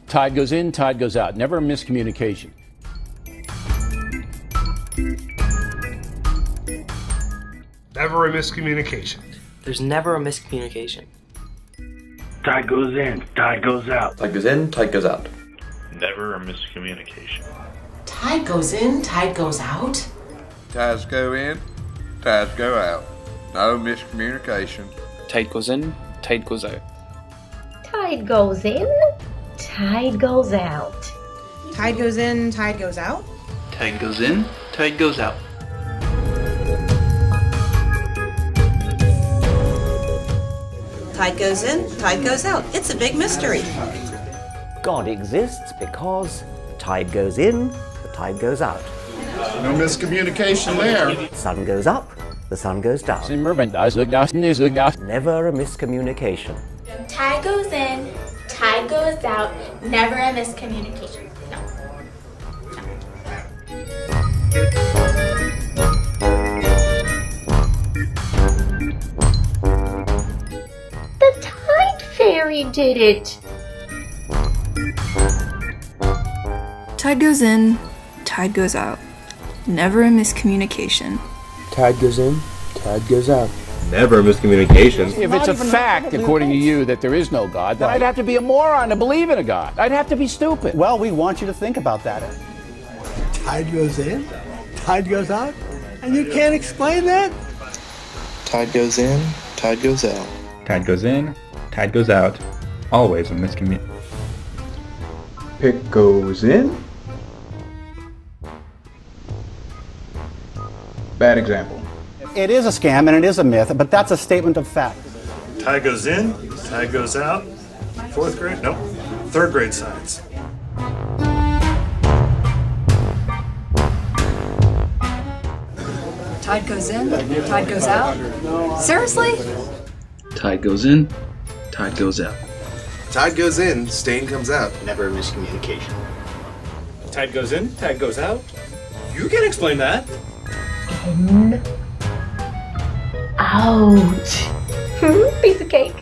Tide goes in, tide goes out. Never a miscommunication. Never a miscommunication. There's never a miscommunication. Tide goes in, tide goes out. Tide goes in, tide goes out. Never a miscommunication. Tide goes in, tide goes out. Tides go in, tides go out. No miscommunication. Tide goes in, tide goes out. Tide goes in, tide goes out. Tide goes in, tide goes out. Tide goes in, tide goes out. Tide goes in, tide goes out. It's a big mystery. God exists because the tide goes in, the tide goes out. No miscommunication there. The sun goes up, the sun goes down. Never a miscommunication. Tide goes in, tide goes out. Never a miscommunication. No. The Tide Fairy did it. Tide goes in, tide goes out. Never a miscommunication. Tide goes in, tide goes out. Never a miscommunication. If it's a fact, according to you, that there is no God, then I'd have to be a moron to believe in a God. I'd have to be stupid. Well, we want you to think about that. Tide goes in, tide goes out, and you can't explain that? Tide goes in, tide goes out. Tide goes in, tide goes out. Always a miscommunication. Pick goes in. Bad example. It is a scam and it is a myth, but that's a statement of fact. Tide goes in, tide goes out. Fourth grade? Nope. Third grade science. Tide goes in, tide goes out. Seriously? Tide goes in, tide goes out. Tide goes in, stain comes out. Never a miscommunication. Tide goes in, tide goes out. You can't explain that. In, out. Piece of cake.